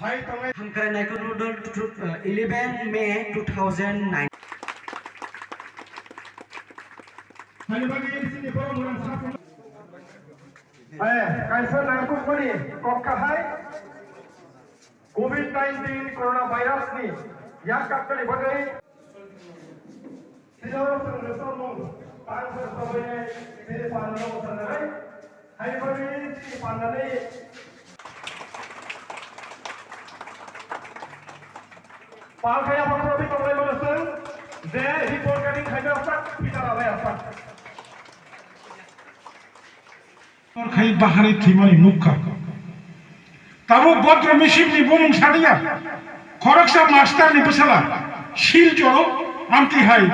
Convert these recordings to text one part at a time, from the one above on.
Hamkara Naikot Rudol 11 May 2009. Kaisa Naikot Mani Kokkahai COVID-19 coronavirus ni yang kakak bagai tidak terlalu panjang sampai tidak panjang sampai hari ini panjangnya Palkaya Pakrobi Tomai Manusun, there he forgetting Hyderabad, Peter Avaya. Kai Bahari Timani Muka. Tabu Botra Mishimni Bumung Sadia, Koraksa Master Nipusala, Shiljo, Amti High,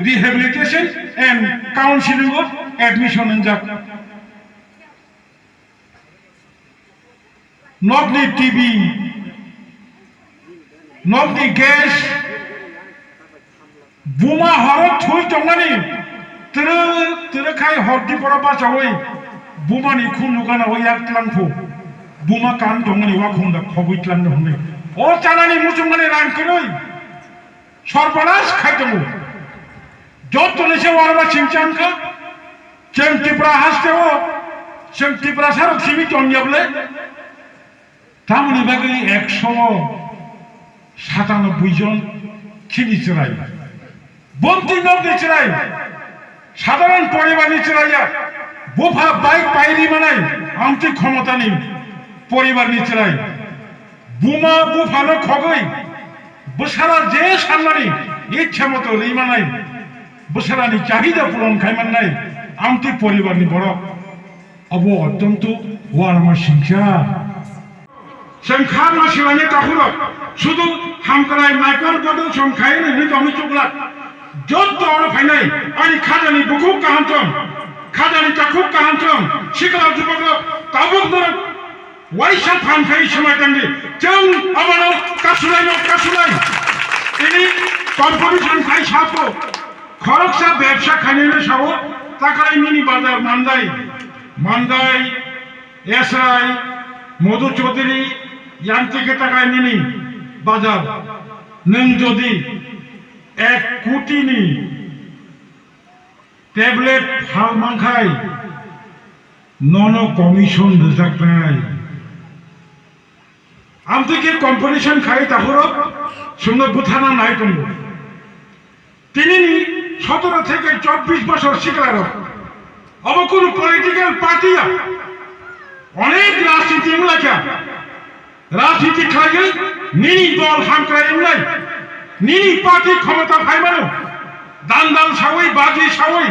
Rehabilitation and Counseling of Admission in Jack. Not the TB. Not the gas. Buma Horror Tui Tomani. Tirakai Horti Porapachaway. Buma ni Kunugana Wayak Lampo. Buma Kan Tomani Wakunda, Hovitland. Or Tanani Mutumani Rankanoi. Sorpanas Katamu. Jotonisha Warama Chinchanka. Chemtipra Hasteo. Chemtipra Sarok Simit on Yable. Tamani Bagari Exo. 97 জন চিনি চড়াই বন্তি নদী চড়াই সাধারণ পরিবার চড়াইয়া বোফা bike পাইরি মানাই আন্তরিক ক্ষমতা নেই পরিবার চড়াই বুমা বুফানো খগই বসারা যে সামলানি ইচ্ছা মতো এই মানাই বসারানি চাহিদা পূরণ খাইমান নাই আন্তরিক পরিবার নি বড় অব অত্যন্ত ওয়ার আমার শিক্ষা সংখ্যার মাসিবানি তখন শুধু হামকরাই মাইকর বদল সংখ্যায় নিহিত আমি চোখলা যত অর ফাইনাই আনি খাজানি বুকুক কাহান্তম খাজানি চাকুক কাহান্তম শিকলা যুবক তাবুক ধর ওয়াইসা ফান খাই সময় টাঙ্গি जों আমানো কাসুলাই ইনি কম্পিটিশন খাই সাপো খরকসা ব্যবসা খাইনে সাও তাকাই মিনি বাজার মান্দাই এসআই মধু চৌধুরী यांत्रिक टाकाय निनी बाजार नों जदि 1 कोटिनि टेबलेट फालमांखाय ननो कमिशन रजाकनाय आमथिके कम्पिटिशन खाय ताहर संगे बुथाना नाय दङ तिनिनि 17 থেকে 24 বছর শিকার अब কোন পলিটিক্যাল পার্টিয়া অনেক রাজনীতি মুলাকা রাজনীতি খাইয়ে নিনি দল হামক্রাই নাই নিনি পার্টি ক্ষমতা পাইবানো দান্দাল সাওই বাজি সাওই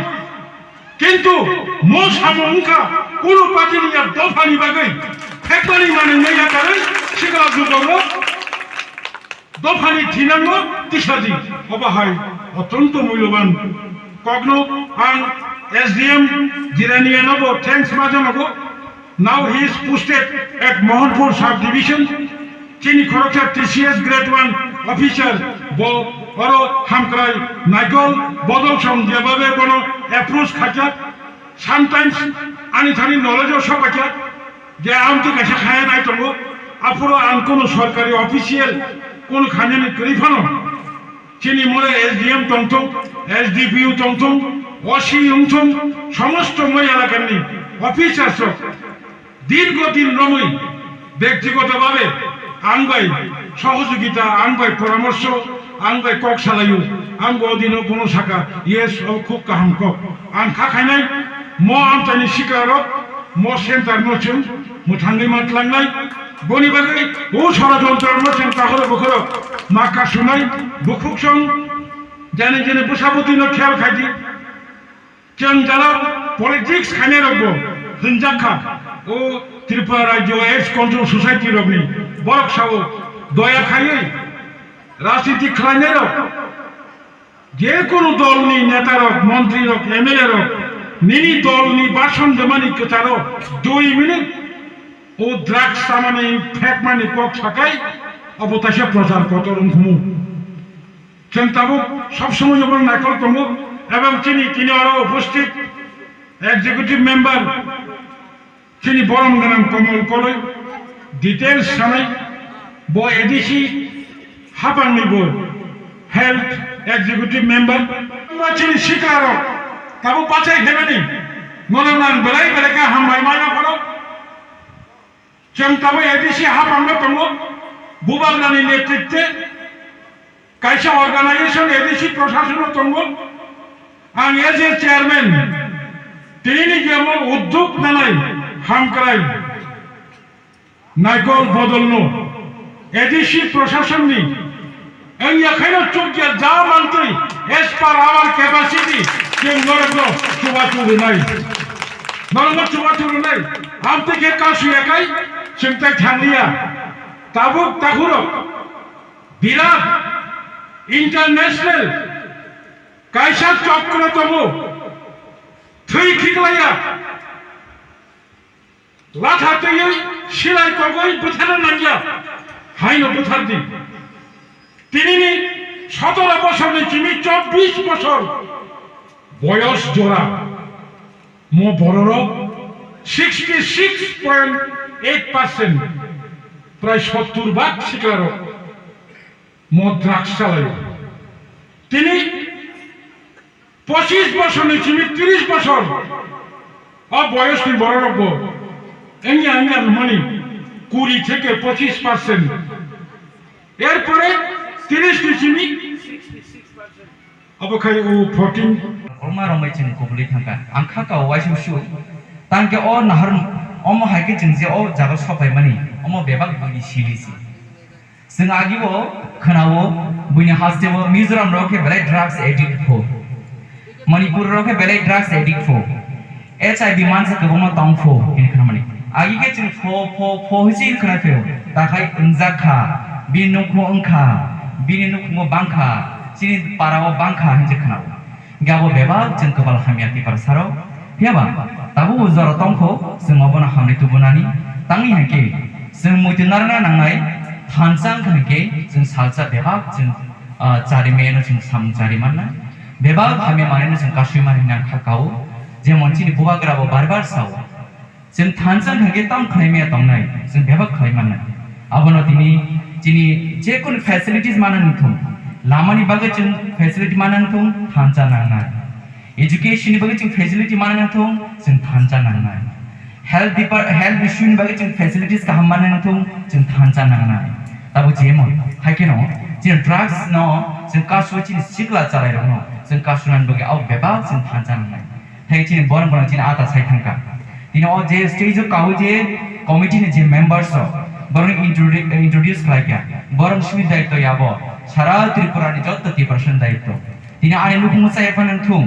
কিন্তু মো সামংখা কোন পার্টি নিয়া দফানি বাগৈ ফেকবানি মানে নাইয়া করে শিকলা যুগল দফানি থিনাঙ্গ তিসাজি অবাহাই অত্যন্ত মূল্যবান কগ্ন আন এসডিএম জিরানিয়ানবো থ্যাঙ্কস মাজানবো Now he is posted at Mohanpur subdivision. Chini Khoroksa TCS grade 1 officer bo oro hamkrai Naikol bodol som jebabe kono approach khajat sometimes ani thani knowledge o sob khajat je amti kaise khaya nai tongo apuro an kono sarkari official kono khanjani krifano chini more SDM tongtong SDPU tongtong osi tongtong somosto moi elakani officers দীর্ঘদিন রমই ব্যক্তিগতভাবে আনবাই সহযোগিতা আনবাই পরামর্শ আনবাই cock সালাইও আনবো দিনও কোনো শাখা yes ও খুব কাহাম cock আন খাখাইনাই ম আমতানি শিকারক ম সেন্টার নচুন মুথাঙ্গি মাতলাংনাই বনিবাগै ও ষড়যন্ত্র নচুন তাহলে বখর মাকা শুনাই বুখুকসং জানে জানে বুসাবতী ন খেয়াল খাইদি जों যারা পলিটিক্স খাইনে রাখবো হিনজাখা ও ত্রিপুরা রাজ্য এক্স কন্ট্রোল সোসাইটি রবনি বরক সাও দয়া খাইয়ে রাজনীতি খাইনে রক যে কোনো দল নি নেতা রক মন্ত্রী রক এমএলএ রক নিনি দল নি বাসন দেমানি কেতারো 2 মিনিট ও ড্রাগস সামানে ফেক মানি কক সাকাই অবতাশে প্রচার কতরম ঘুমু जों তাবো সব সময় যখন নাকল কমু এবং তিনি আরো উপস্থিত executive member chini borom ganam komol koloi details samai bo ADC hapang ni bo health executive member chini shikaro tabu pachai hebani nolonan belai belaka hambai mana kono जों ताबो एडिसि हाबांनो दङ बुबागनानि नेतृत्वे कायसा अर्गानाइजेशन एडिसि प्रशासन दङ आं as a chairman दिनैनि गेमाव उद्योग नानाय हामक्राय नायकल बदलनो ADC प्रशासननि आं याखायनो चुकिया जा मानतै एज पार आवर कैपेसिटी जों नरगो चुबाचुरुनाय नरगो चुबाचुरुनाय आमते के कासुयाखाय चिंता थांलिया ताबुक ताकुरो बिराट इंटरनेशनल कायसा चक्र तबु थै खिगलाया लाथातै सिलाय कगै बुथारनो नांगिया हायनो बुथारदि तिनिनि 17 বছরनि चिमि 24 বছর বয়স জোড়া মো বড়র 66.8% প্রায় 70 শিকার মদ ড্রাগস চালায় তিনি 25 বছর নিচে 30 বছর বয়স নি বড় রব এঙ্গা মানে 20 থেকে 25% এরপরে 30 নিচে 66% অবখাই ও 14 Oma ramai jeng kubli thangka angka ka waisu shu tangke o nahar omo haike jeng je o jaga sopai mani omo bebak buni silisi sing agi bo khanawo buni haste bo Mizoram roke belai drugs addict pho Manipur roke belai drugs addict pho HIV mansa ke bomo tong pho ini khana mani agi ke jeng pho hisi khana pheo takai unjakha binukho angkha binukho bangkha sini parao bangkha hinje khanawo Gabo bebak jeng kebal hamiati parsaro hiaba tabu uzara tongko sing obona hamni tubunani tangi hake sing mutinarna nangnai thansang hake sing salsa bebak jeng cari meno sing sam cari mana bebak hami maneno sing kasui mani nang kakao jemon chini bubagrabo barbar sao sing thansang hake tam khaime tongnai sing bebak khaimana abono tini chini je kun facilities manan thum Lamani bagai jeng facility mana ntung thanca nangnai education ni bagai jeng facility mana ntung jeng thanca nangnai health issue ni bagai jeng facilities ka mana ntung jeng thanca nangnai tabu jemon haikeno jeng drugs no jeng kasu chin sikla chalai rong jeng kasunan bagai au beba jeng thanca nangnai hai chin borang chin ata sai thangka tini o je stage kau je committee ni je members borang introduce khlaikya borang suvidai to yabo সারা ত্রিপুরানি যত 30% দায়িত্ব তিনি আনি লুকুমু চাইফান থুম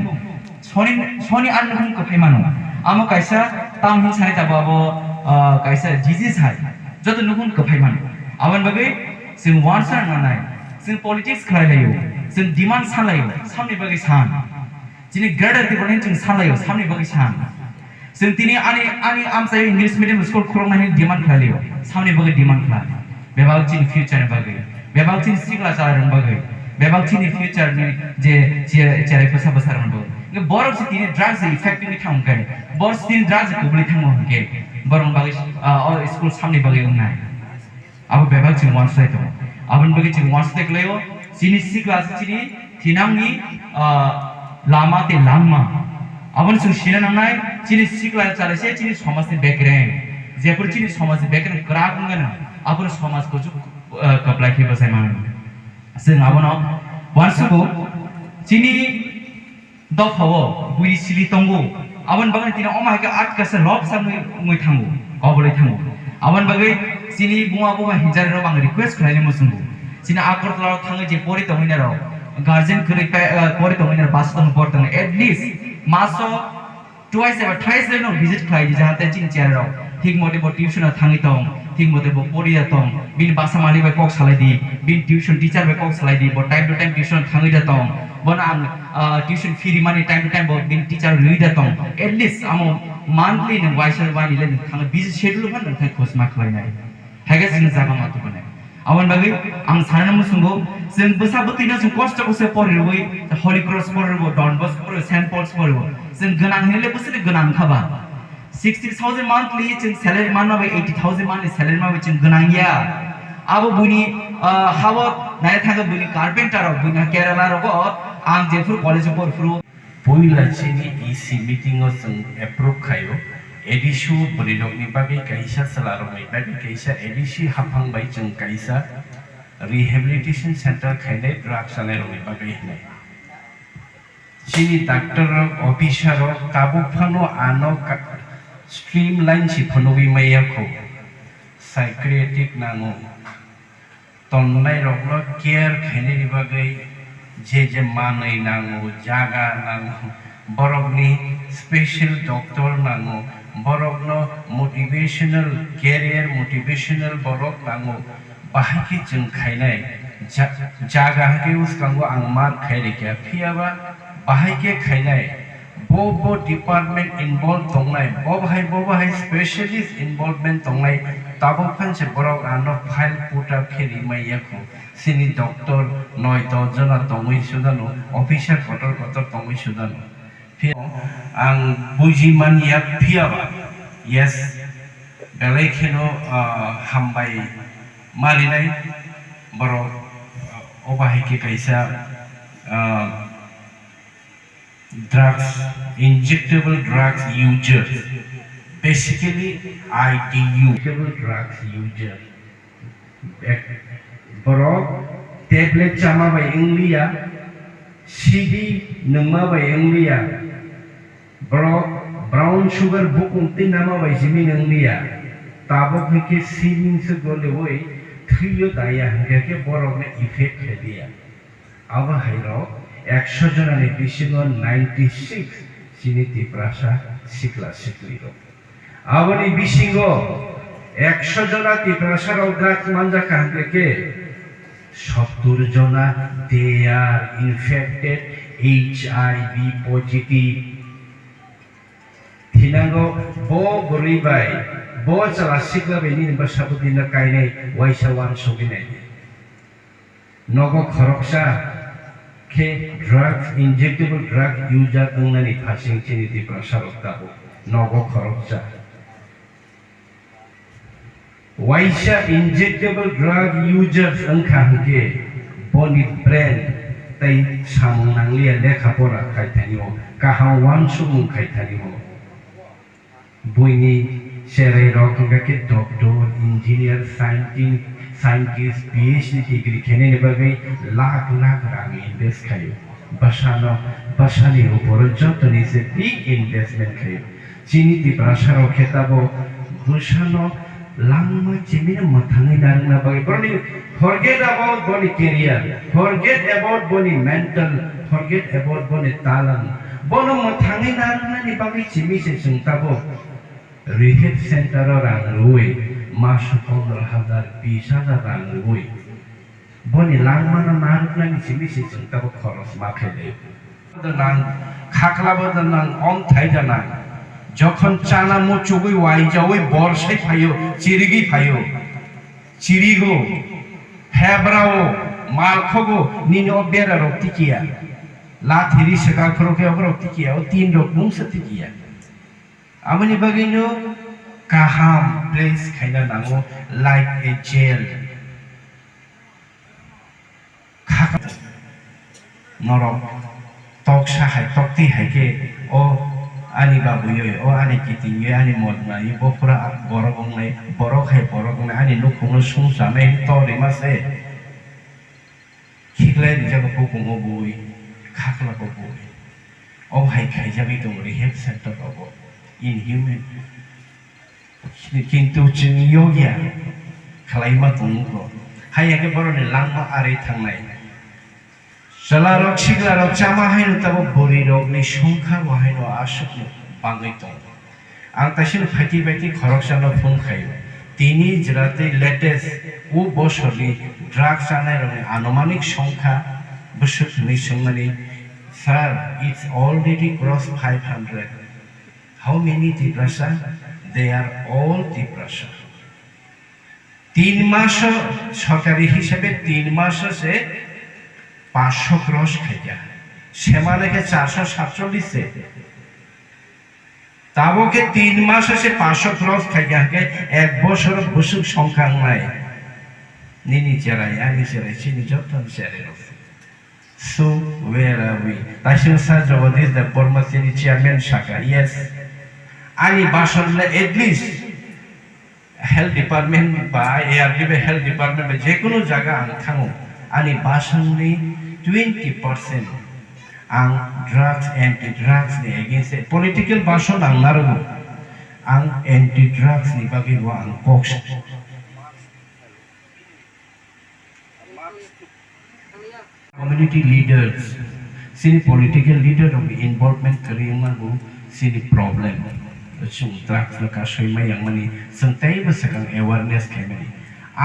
Sony আন লুকুম কফাইমানো আমো কাইসা তাম হিন সানি তাবাবো কাইসা জিজি সাই যত লুকুম কফাইমানো আবান বাগে जों वानसार नानाय जों पलिटिक्स खालायो जों डिमान्ड सालायो सामनि बागै सान दिनै ग्रेटार डेभलपमेन्ट जों सालायो सामनि बागै सान जों दिनै आनि आमसाय इंलिश मिडियाम स्कुल खुरनायनि डिमान्ड खालायो सामनि बागै डिमान्ड खालायो बेबाग जों फिउचारनि बागै बेबाग जों सिगला जारनि बागै बेबाग जोंनि फिउचारनि जे जेरै बोसोरनि बागै बरफ दिनै ड्राग्स इफेक्टिभलि थांगोन बरफ दिनै ड्राग्स गुबुलै थांगोन बरफ बागै स्कुल सामनि बागै उनाय अब बेबाग जों वानसाय दं आबन बागै जों वानसाय खालायो जिनि सिगला जिनि थिनांनि लामा ते लामा आबन जों सिना नांनाय जिनि सिगला चालासे जिनि समाजनि बेकग्राउन्ड जेफोर जिनि समाजनि बेकग्राउन्ड ग्रा बुंगोन आबन समाजखौ कपलाय के बसाय मान जों आबन वानसुगो जिनि दफावो बुरि सिलि तंगो आबन बागै दिना अमायके आट कासे लब सामनै मै थांगो गबलै थांगो आबन बागै जिनि बुङा हिजारनो बां रिक्वेस्ट खालायनो मोसुंगो जिनि आगरतलाव थाङो जे परि तंगिनारो गार्जियन खरै परि तंगिनारो बास तंग पड़तंग एट लीस्ट मासो ट्वाइस एबा थ्राइस लेनो विजिट खालाय जाहाते जिन चेराव ठीक मते ब टिउसन थाङि दं ठीक मते ब परिया दं बिन बासा मालि बाय कक सालायदि बिन टिउसन टीचर बाय कक सालायदि ब टाइम टु टाइम टिउसन थाङि दं बन आं टिउसन फी माने टाइम टु टाइम ब बिन टीचर लुइदा दं एट लीस्ट आमो मान्थलि न वाइसर वानि ले थाङो बिजि शेड्युल फान नोंथां खोसमा खालायनाय हायगा जों जागा मातु बने आवन बागै आं साननो मुसुंगो जों बोसाबोतिनो जों कष्टखौसो फरायबो हलि cross फरायबो Don Bosco फरायबो saint pulse फरायबो जों गोनां हेले बोसोर गोनां खाबा 60,000 monthly जों सैलरी मानबा 80,000 monthly सैलरी माबा जों गोनां या अब बुनि हावत नाय थांगो बुनि कारपेंटर बुनि केराला रगो आं जेफोर कलेज फरफ्रु Poilachini isi meeting जों एप्रुव खायो एडिशु बरिदकनि बागै काइसा सलारमै बागै काइसा एडिशि हाफांबाय जों काइसा रिहेबिलिटेशन सेंटर खायनाय ड्राग जानाय रमै बागै हनाय चिनि डाक्टर ऑफिसर काबुफानो आनो स्ट्रीमलाइन सिफनोबि मायाखौ साइक्रियाट्रिक नांगौ तन्नाय रगनो केयार खायनायनि बागै जे मानै नांगौ जागा नांगौ बरकनि स्पेशल डॉक्टर नांगौ बरकनो मोटिवेशनल कैरियर मोटिवेशनल बरक नांगौ बाहायके जों खायनाय जागा के उसकांगो आं मार खायरेखा फियाबा बाहायके खायनाय बो डिपार्टमेंट इन्वॉल्व तंगनाय बहाय स्पेशलिस्ट इन्वॉल्वमेंट तंगनाय ताबो फानसे बरक आनो फाइल पुट अप खेरि मायाखौ सिनि डॉक्टर 9 जना तंगै सुदानो ऑफिसर कटर तंगै सुदानो फिर आं बुजिमानिया फियाबा यस बेलायखेनो हामबाय मारिनाय बरक अबाहायके कैसा drugs injectable drugs users basically IDU injectable drugs user borok tablet chama by Inglia CD nama by Inglia borok brown sugar book unti nama by Jimmy Inglia tabok ke seeding se gole woi thriyo daya hangke borok ne effect he dia aba hairo 100 जनानि बिसिङाव 96 चिनि तिप्रासा सिक्ला सिक्लिरो आवनि बिसिङाव 100 जना तिप्रासाराव drugs मानजा कांके 70 जना they are infected HIV positive थिनांगो बो गरिबाय बो चला सिक्ला बेनि बसाबुदिना कायनाय वाइसावान सगिनाय नगो खरकसा के drugs injectable drug user तंगनानि फासिं चिनि तिप्रासारताबो नगो खरकसा वाइसा injectable drug users अंखांके बनि ब्रेन तै सामनांलिया लेखा परा खायथानिओ काहां वान सुमुं खायथानिओ बुइनि सेरै रकंगाके doctor engineer scientist PhD degree खेने बागै लाख रां इनवेस्ट खायो बसानि ऊपर जतनि से बिग इन्वेस्टमेंट खायो चिनि तिप्रासाराव खेताबो बुसानो लांमा चिमिन मथाङै नारना बागै बरनि फॉरगेट अबाउट बनि कैरियर फॉरगेट अबाउट बनि मेंटल फॉरगेट अबाउट बनि टैलेंट बनो मथाङै नारनानि बागै चिमिसे जोंताबो रिहेब सेंटर रां रुई मास 15,000 20,000 रां रुई बनि लांमाना नारनानि चिमिसे जोंताबो खरस माखेले दनां खाखलाबो दनां अन्थाइ दनां যখন চানা মুচুগই ওয়াইজাওই বর্ষাই ফাইও চিরিগি ফাইও চিরিগো হেব্রাও মালখগো নিনো বেরা রক্তিকিয়া লাথিরি সেকা খরকে রক্তিকিয়া ও তিন রক মুংসতিকিয়া আমনি বাগিনো কাহাম প্লেস খাইনা নাঙো লাইক এ জেল খাকা নরক তকসা হাই তক্তি হাইকে ও ani babuyo o ani kitiyo ani modna i bopura borok ani nukhung sungsame tori mase khiklai jaga pokungo bui khakla ko bui o hai khai jabi dong rehab center ko inhuman kintu jing yogia khlaima tungko hai age borone langma are thangnai Salarok siglarok chama haino tabo borirok ni songkha bahaino asukno bangai tong ang tasin phati baiti khoroksano phone khayo tini jrate latest o boshori drugs anai rone anumanik songkha busuk ni songmani sir it's already crossed 500 how many tiprasa they are all tiprasa 3 মাস সরকারি হিসাবে 3 মাস সে 500 cross खाइया सेमा लेके 447 से ताबो के 3 मास से 500 cross खाइया के एक बছর बुसुक সংখ্যাং নাই নিনি চেরাই আমি চেরাই চিনি যতন চেরে So where are we? Tashin Sajawad is the former city chairman Shaka. Yes. Ani Bashan at least health department by ARDB health department by Jekono Jaga and Kamo. Ani Bashan 20% ang drugs anti-drugs ni against political Bashan ang Narugo. Ang anti-drugs ni Bagiwa ang Cox. Community leaders, see political leader of the involvement kariyang see the problem. Chung drugs na kasoy may yang mani sentay ba sakang awareness kami.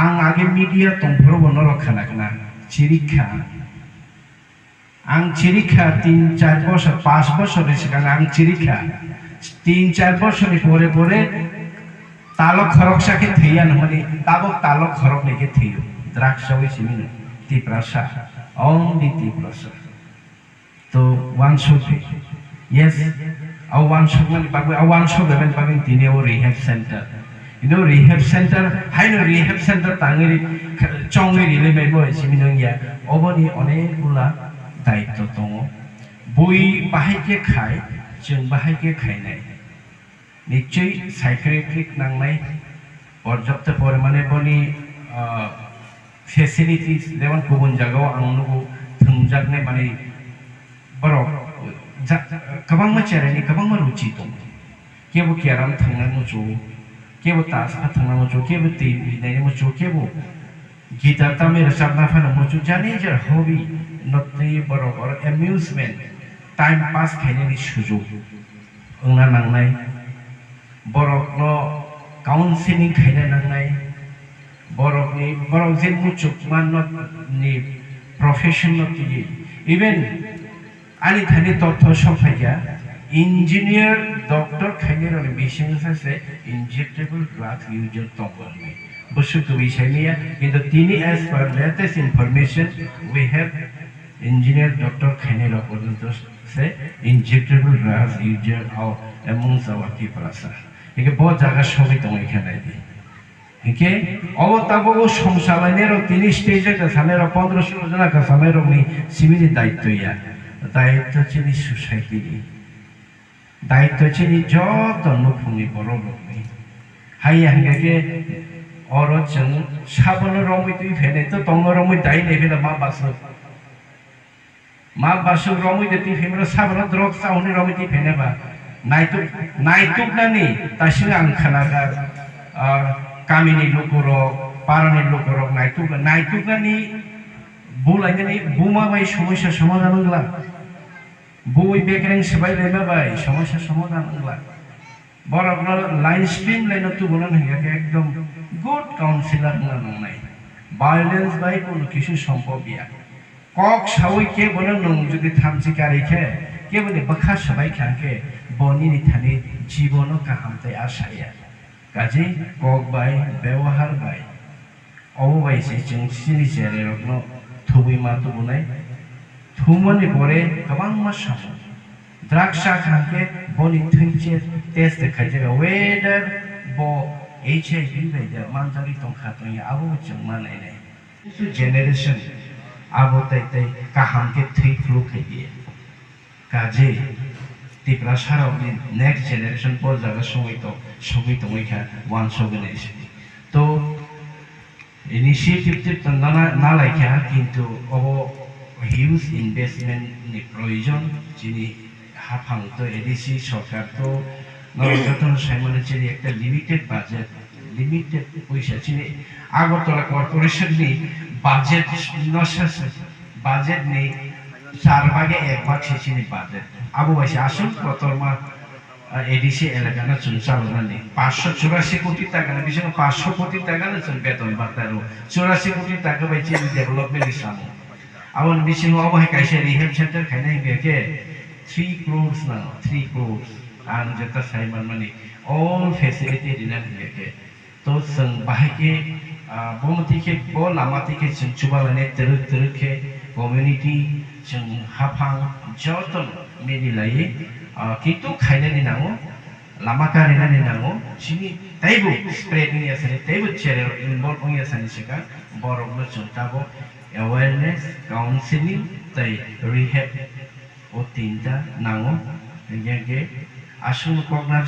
Ang age media tongpro bonoro kanak na chirika. Ang chirika 3-4 বছর 5 বছর sakang ang chirika 3-4 বছর pore pore talok khorok sakit thiyan mani tabok talok khorok neke thiyo. Drugs sawi simino tiprasa. Only T+. So one should be. Yes, one should be in our rehab center. You know rehab center, I know rehab center tangiri chongiri le mebo siminongya. Oboni one gula daito tongo. Bui bahai ke khai, jeng bahai ke khai nai. Nichoi psychiatric nang nai. Porjapta pormane boni facilities যেমন কোন জায়গাও আংনুগো থংজাকনে মানে বড় কবাং মাচারানি কবাং মারুচি তো কেবো কেরাম থাংনা মুচু কেবো তাস থাংনা মুচু কেবো তি বিনাই মুচু কেবো গিটার তামে রসাবনা ফানা মুচু জানি যে হবি নতনি বড় বড় অ্যামিউজমেন্ট টাইম পাস খাইনানি সুযোগ ওনা নাংনাই বড় ন কাউন্সেলিং খাইনা নাংনাই borok je muchuk manot ni profession not ye even ani thani totho sophaya engineer doctor khainer on mission se injectable drug user tongor me bosu to বিষয় নিয়ে কিন্তু তিনি as per latest information we have engineer doctor khainer পর্যন্ত se injectable drug user amongst our people asa একে বহুত জায়গা সবই তো এখানে দি Okay, all tabogo সংসালাইনেরও 30 স্টেজে কাছানেরও 15-16 জন কাছানেরও নি সিমিলি দায়িত্ব ইয়া দায়িত্ব চিনি সোসাইটি দায়িত্ব চিনি যত নফুনি বড় লোকনি হাই হাঙ্গাকে অরচন সাবন রমি তুই ফেনে তো তঙ্গ রমি দাই নেফেলা মা বাসু রমি দে তুই ফেমরা সাবন দ্রগ সাউনি রমি তুই ফেনেবা নাইতুক নানি তাসিং আংখানাগা Kamini lukurok, parani lukurok, naituk ni bulai ni buma bai সমস্যা সমাধান হলা বই বেকরেন সবাই লেবা bai সমস্যা সমাধান হলা বড় বড় লাইন স্ট্রিম লাইন তো বলন হইয়া একদম গুড কাউন্সিলর না নাই ভায়োলেন্স বাই কোন কিছু সম্ভব ইয়া কক সাউই কে বলন নং যদি থামছি কারিখে কে বলে বখা সবাই খাকে বনিনি থানি জীবন কাহামতে আশায়া কাজে কক বাই ব্যবহার বাই অববাইসে जों सिनि जेरे रखनो थुबुइ मा तुबुनाय थुमनि परे गोबां मासाव द्रागसा खाके बनि थैचे टेस्ट खाइजे वेदार बो HIV बायदा मानजारि तंखातनि आबो जों मानायनाय जेनेरेशन आबो ताइताय काहामके थै फ्लु खाइये काजे तिप्रा सारावनि नेक्स्ट जेनेरेशन पर जागा समय तो मैखा वान ऑर्गेनाइजेशन तो इनिशिएटिव ना लाइखा किंतु अब हिउज इनभेस्टमेंट नि प्रयोजन जिनि हाफां तो एडिसि सरकार तो नरजतन साइमन चिनि एक लिमिटेड बाजेट लिमिटेड पैसा चिनि आगरतला कॉर्पोरेशन नि बाजेट नसास बाजेट नि 4 भागे 1 भाग से चिनि बाजेट आबो बाइसे आसुन प्रतरमा एडिसि एलाकाना चुनचालना नि 584 कोटी टाका ना बिसोर 500 कोटी टाका ना जों बेतन बातारो 84 कोटी टाका बाइसे डेभलपमेन्ट सामो आवन बिसिङाव अब काइसे रिहेब सेन्टर खाइनाय बेके 3 crores ना 3 crores आं जता साइमन माने ऑल फैसिलिटी दिना बेके तो जों बाहायके बमति के बो लामाति के जों चुबालाने तरक के community जों हाफां जतन मेडिलायै किन्तु खायनानै नांगौ लामा गारनानै नांगौ सिनि ताइबो स्प्रेडिं यासनि ताइबो चेरेल इनभल्व हों यासनि सिगां बर'बो जों ताबो awareness counseling ताइ rehab o tinta नांगौ ये आसुन कग्नार